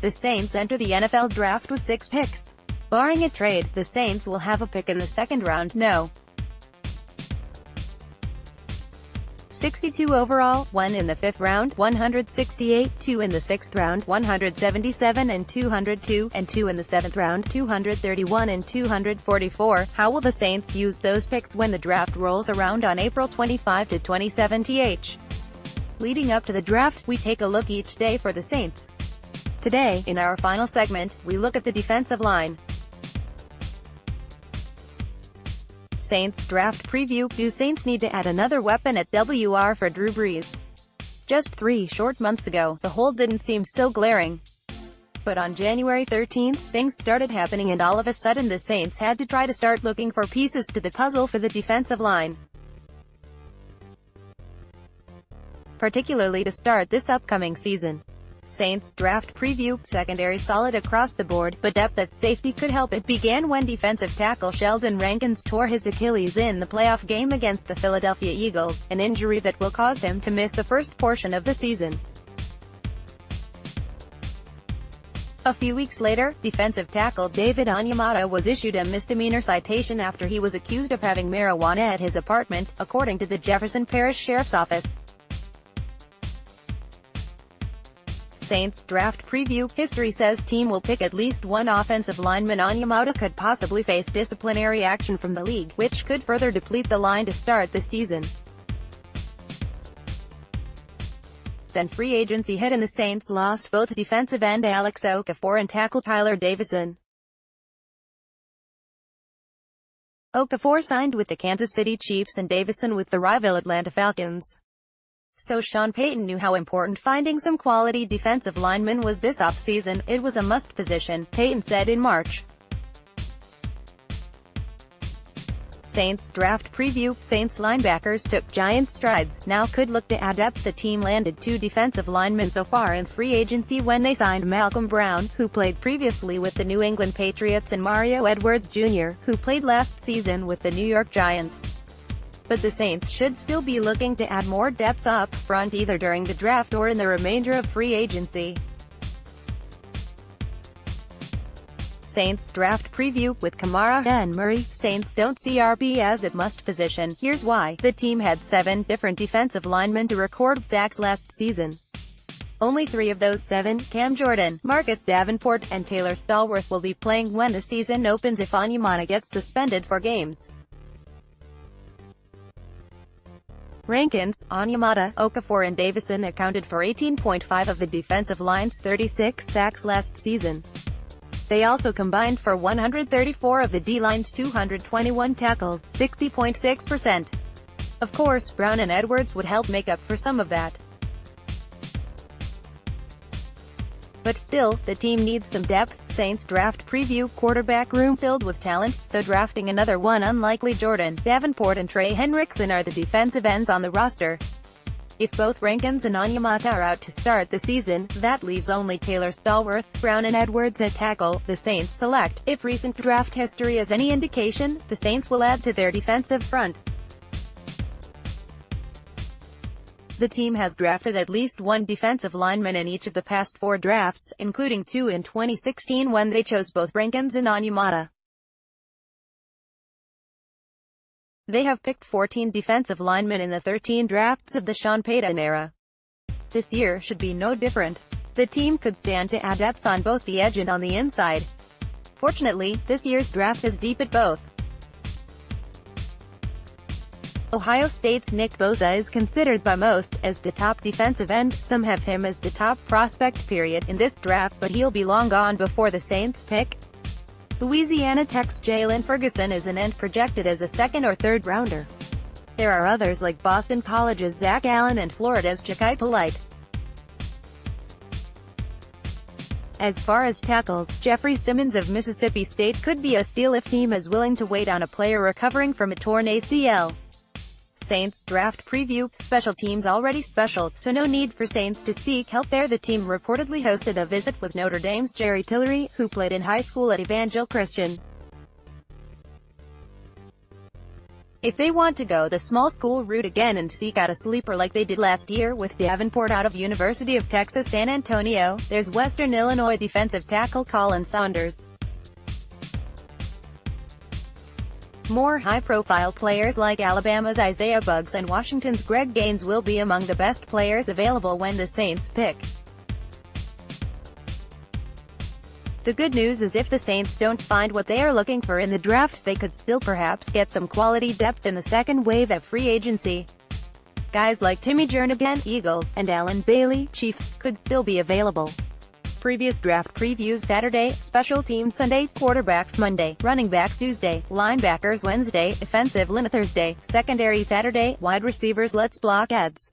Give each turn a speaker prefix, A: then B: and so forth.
A: The Saints enter the NFL draft with 6 picks. Barring a trade, the Saints will have a pick in the second round, no. 62 overall, 1 in the 5th round, 168, 2 in the 6th round, 177 and 202, and 2 in the 7th round, 231 and 244. How will the Saints use those picks when the draft rolls around on April 25 to 27 th? Leading up to the draft, we take a look each day for the Saints. Today, in our final segment, we look at the defensive line. Saints draft preview. Do Saints need to add another weapon at WR for Drew Brees? Just 3 short months ago, the hole didn't seem so glaring. But on January 13th, things started happening and all of a sudden the Saints had to try to start looking for pieces to the puzzle for the defensive line. Particularly to start this upcoming season. Saints draft preview. Secondary solid across the board, but depth at safety could help. It began when defensive tackle Sheldon Rankins tore his Achilles in the playoff game against the Philadelphia Eagles, an injury that will cause him to miss the first portion of the season. A few weeks later, defensive tackle David Onyemata was issued a misdemeanor citation after he was accused of having marijuana at his apartment, according to the Jefferson Parish Sheriff's Office. Saints draft preview. History says team will pick at least one offensive lineman. Onyemata could possibly face disciplinary action from the league, which could further deplete the line to start the season. Then free agency hit and the Saints lost both defensive end Alex Okafor and tackle Tyler Davison. Okafor signed with the Kansas City Chiefs and Davison with the rival Atlanta Falcons. So Sean Payton knew how important finding some quality defensive linemen was this offseason. It was a must position, Payton said in March. Saints draft preview. Saints linebackers took giant strides, now could look to add depth. The team landed 2 defensive linemen so far in free agency when they signed Malcolm Brown, who played previously with the New England Patriots, and Mario Edwards Jr., who played last season with the New York Giants. But the Saints should still be looking to add more depth up front either during the draft or in the remainder of free agency. Saints draft preview. With Kamara and Murray, Saints don't see RB as a must position. Here's why. The team had 7 different defensive linemen to record sacks last season. Only 3 of those 7, Cam Jordan, Marcus Davenport, and Taylor Stallworth, will be playing when the season opens if Onyemata gets suspended for games. Rankins, Onyemata, Okafor and Davison accounted for 18.5 of the defensive line's 36 sacks last season. They also combined for 134 of the D-line's 221 tackles, 60.6%. Of course, Brown and Edwards would help make up for some of that. But still, the team needs some depth. Saints draft preview. Quarterback room filled with talent, so drafting another one unlikely. Jordan, Davenport and Trey Hendrickson are the defensive ends on the roster. If both Rankins and Onyemata are out to start the season, that leaves only Taylor Stallworth, Brown and Edwards at tackle. The Saints select. If recent draft history is any indication, the Saints will add to their defensive front. The team has drafted at least 1 defensive lineman in each of the past 4 drafts, including 2 in 2016 when they chose both Rankins and Onyemata. They have picked 14 defensive linemen in the 13 drafts of the Sean Payton era. This year should be no different. The team could stand to add depth on both the edge and on the inside. Fortunately, this year's draft is deep at both. Ohio State's Nick Bosa is considered by most as the top defensive end. Some have him as the top prospect period in this draft, but he'll be long gone before the Saints pick. Louisiana Tech's Jalen Ferguson is an end projected as a 2nd or 3rd rounder. There are others like Boston College's Zach Allen and Florida's Ja'Kai Polite. As far as tackles, Jeffrey Simmons of Mississippi State could be a steal if team is willing to wait on a player recovering from a torn ACL. Saints draft preview. Special teams already special, so no need for Saints to seek help there. The team reportedly hosted a visit with Notre Dame's Jerry Tillery, who played in high school at Evangel Christian. If they want to go the small school route again and seek out a sleeper like they did last year with Davenport out of University of Texas San Antonio, there's Western Illinois defensive tackle Colin Saunders. More high-profile players like Alabama's Isaiah Buggs and Washington's Greg Gaines will be among the best players available when the Saints pick. The good news is if the Saints don't find what they are looking for in the draft, they could still perhaps get some quality depth in the second wave of free agency. Guys like Timmy Jernigan, Eagles, and Alan Bailey, Chiefs, could still be available. Previous draft previews Saturday, special teams Sunday, quarterbacks Monday, running backs Tuesday, linebackers Wednesday, offensive line Thursday, secondary Saturday, wide receivers Let's Block ads.